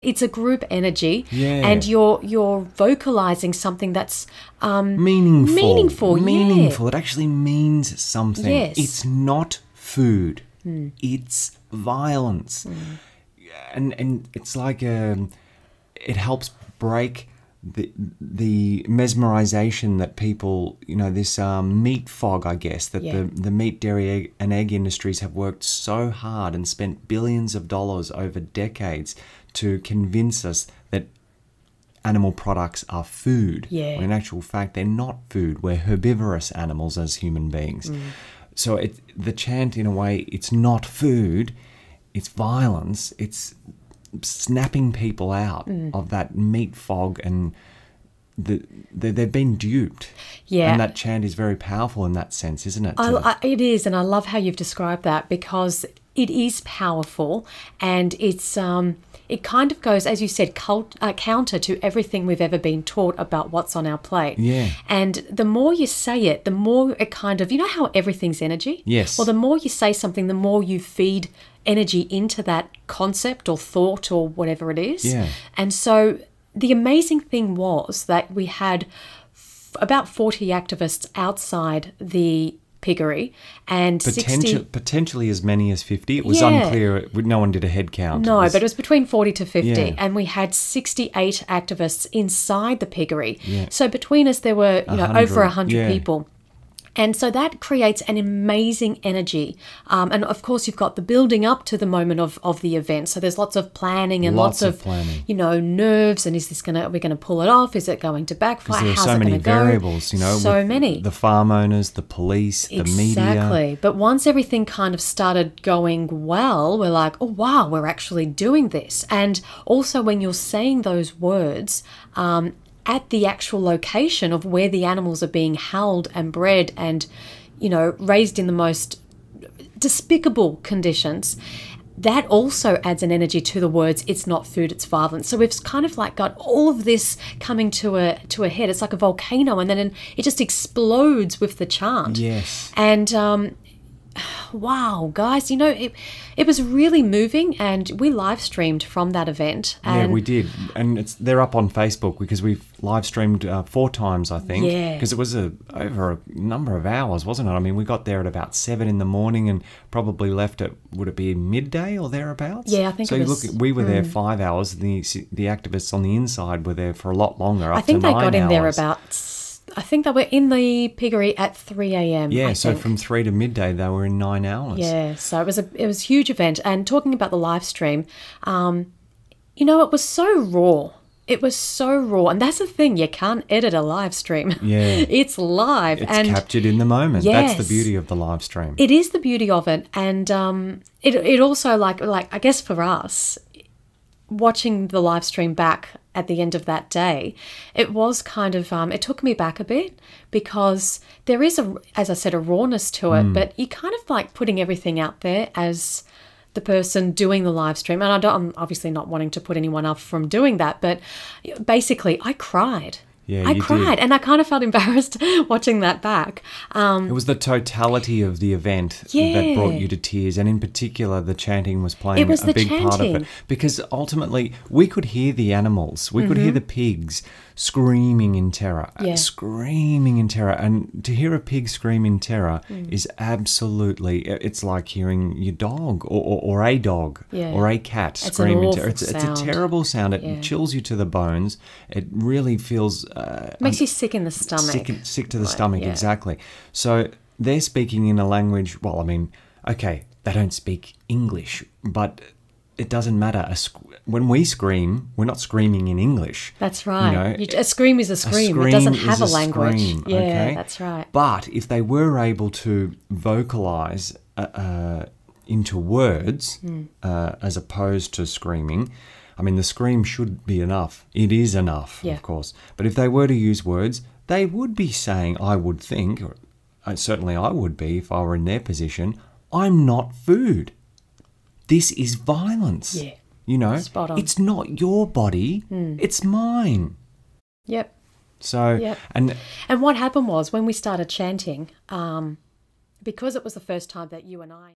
it's a group energy, Yeah. and you're vocalizing something that's meaningful. Yeah. It actually means something. Yes. It's not food. It's violence. And it's like it helps break the mesmerization that people, this meat fog, I guess, that the meat, dairy, and egg industries have worked so hard and spent billions of dollars over decades to convince us that animal products are food. Yeah. When in actual fact, they're not food. We're herbivorous animals as human beings. So the chant, in a way, it's not food, it's violence, it's snapping people out of that meat fog, and they've been duped. Yeah. And that chant is very powerful in that sense, isn't it? It is, and I love how you've described that, because it is powerful, and it's it kind of goes, as you said, counter to everything we've ever been taught about what's on our plate. Yeah. And the more you say it, the more it kind of, how everything's energy? Yes. Well, the more you say something, the more you feed energy into that concept or thought or whatever it is. Yeah. And so the amazing thing was that we had about 40 activists outside the piggery, and potentially as many as 50. It was unclear. No one did a head count. No, but it was between 40 to 50. Yeah. And we had 68 activists inside the piggery. Yeah. So between us, there were over 100 people. And so that creates an amazing energy. And of course, you've got the building up to the moment of the event. So there's lots of planning and lots of planning. Nerves. And are we going to pull it off? Is it going to backfire? Because there are so many variables, So many. The farm owners, the police, the media. Exactly. But once everything kind of started going well, we're like, oh, wow, we're actually doing this. And also when you're saying those words, at the actual location of where the animals are being held and bred and, raised in the most despicable conditions, that also adds an energy to the words, it's not food, it's violence. So we've kind of like got all of this coming to a head. It's like a volcano, and then it just explodes with the chant. Yes. And wow, guys, it was really moving, and we live streamed from that event. And yeah, we did, and they're up on Facebook because we've live streamed 4 times, I think. Yeah. Because it was over a number of hours, wasn't it? I mean, we got there at about 7 in the morning and probably left at, would it be midday or thereabouts? Yeah, I think so. It was. So we were there 5 hours. The activists on the inside were there for a lot longer. I think they got in there about. I think they were in the piggery at 3 a.m. Yeah, so from 3 to midday, they were in 9 hours. Yeah, so it was a huge event. And talking about the live stream, it was so raw. It was so raw. And that's the thing, you can't edit a live stream. Yeah. It's live. It's captured in the moment. Yes, that's the beauty of the live stream. It is the beauty of it. And it also, like I guess for us, watching the live stream back at the end of that day, it was kind of, it took me back a bit, because there is, as I said, a rawness to it, but you kind of like putting everything out there as the person doing the live stream. And I'm obviously not wanting to put anyone up from doing that, but basically I cried. Yeah, I cried, and I kind of felt embarrassed watching that back. It was the totality of the event that brought you to tears, and in particular, the chanting was playing a big part of it. Because ultimately, we could hear the animals, we could hear the pigs screaming in terror, and to hear a pig scream in terror is absolutely, it's like hearing your dog or a dog or a cat scream in terror. It's a terrible sound. It chills you to the bones. It really feels... makes you sick in the stomach. Sick to the stomach, exactly. So they're speaking in a language, well, I mean, okay, they don't speak English, but it doesn't matter. When we scream, we're not screaming in English. That's right. A scream is a scream. It doesn't have a language. Yeah, that's right. But if they were able to vocalize into words as opposed to screaming, I mean, the scream should be enough. It is enough, of course. But if they were to use words, they would be saying, I would think, or certainly I would be if I were in their position, I'm not food. This is violence. Yeah. Spot on. It's not your body, it's mine. Yep. So, and what happened was when we started chanting, because it was the first time that you and I